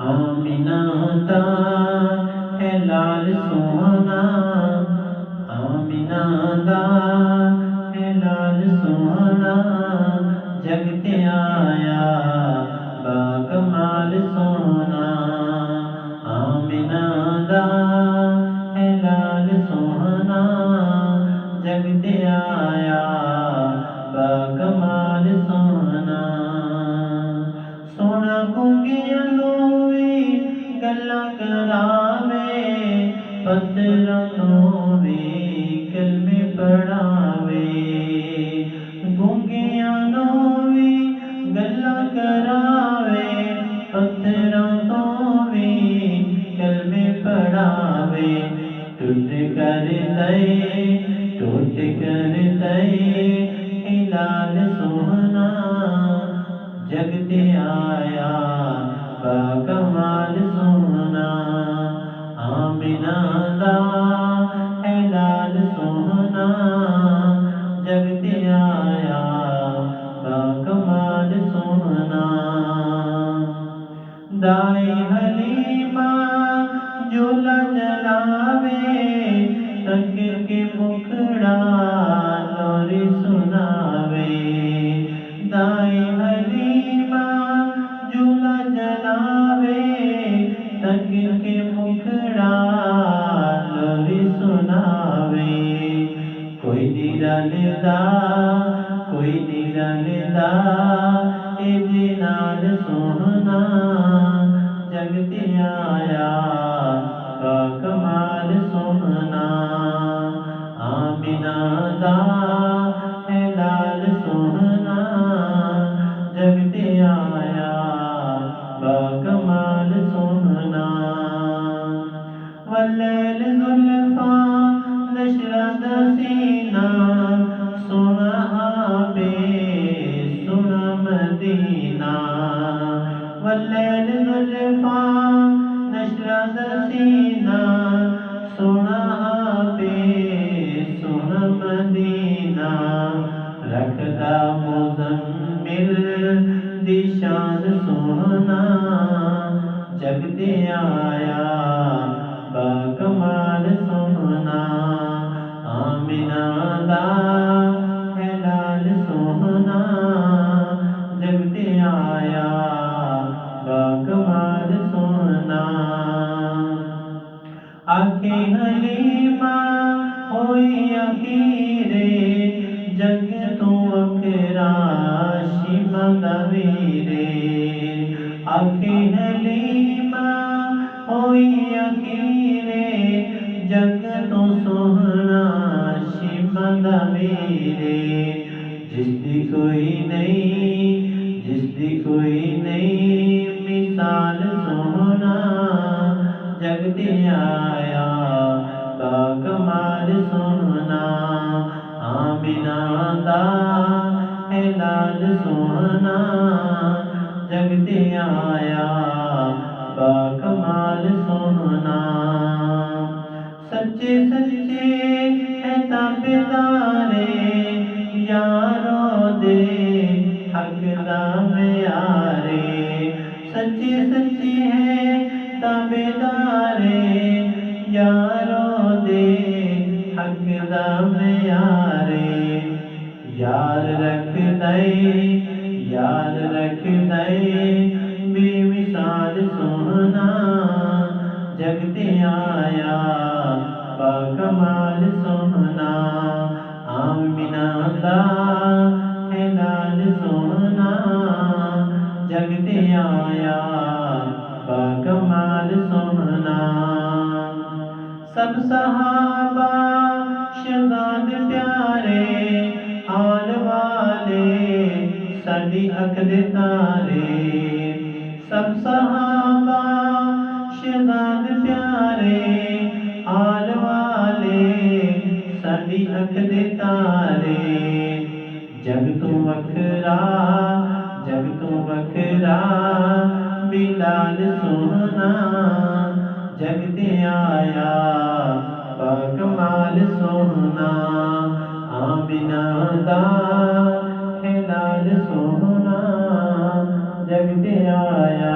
आमिना दा है लाल सोहना, आमिना दा है लाल सोहना, जग ते आया बाकमाल सोहना। आमिना दा है लाल सोहना, जग ते आया बाकमाल सोहना। सोना गूंगियां नूं वी गल्लां करावे, पत्थरां नूं वी कलमे पढ़ावे। गूंगियां नूं वी गल्लां करावे, पत्थरां तों वी कलमे पढ़ावे। टुट कर दए, टुट कर दए लाल सोहना, जग ते आया बाकमाल सोहना। आमिना दा है लाल सोहना, जग ते आया बाकमाल सोहना। दाई हलीमा झूला जलावे, तक के मुखड़ा लोरी सुनावे। दाई हलीमा झूला जलावे, तक के मुखड़ा लोरी सुनावे। कोई निरलदा, कोई निरलदा एदे नाल सोहना, जग ते आया बाकमाल सोहना। आमिना दा है लाल सोहना, जग ते आया बाकमाल सोहना। वल्लैल जुल्फा नशरत सीना, सोना आपे सोना मदीना। वल्लैल जुल्फा नशरत सीना, सोना आपे सोना मदीना। रखदा मुज़म्मिल दी शान सोहना, जग ते आया बाकमाल सोहना। आमिना दा है लाल सोहना, जग ते आया बाकमाल सोहना। आखे हलीमा होई अखीरे, जग तो वखरा शिमा दा वीरे। आखे हलीमा होई अखीरे, जग तो सोहना शिमा दा वीरे। जिसदी कोई नहीं, जिसदी कोई नहीं मिसाल सोहना, जग ते आया बाकमाल सोहना। आमिना दा है लाल सोहना, जग ते आया बाकमाल सोहना। सच्चे सच्चे है ताबेदारे, यारों दे हक दा म्यारे। सच्चे सच्चे है ताबेदारे, यारों दे हक दा म्यारे। यार रख दए, यार रख दए बेमिसाल सोहना, जग ते आया बाकमाल सोहना। आमिना दा है लाल सोहना, जग ते आया बाकमाल सोहना। सब सहाबा शहजाद प्यारे, आल वाले साडी अख दे तारे। सब सहाबा शहजाद प्यारे, आल वाले साडी अख दे तारे। जग तो वखरा, जग तो वखरा बिलाल सोहना, जग ते आया बाकमाल सोहना। आमिना दा है लाल सोहना, जग ते आया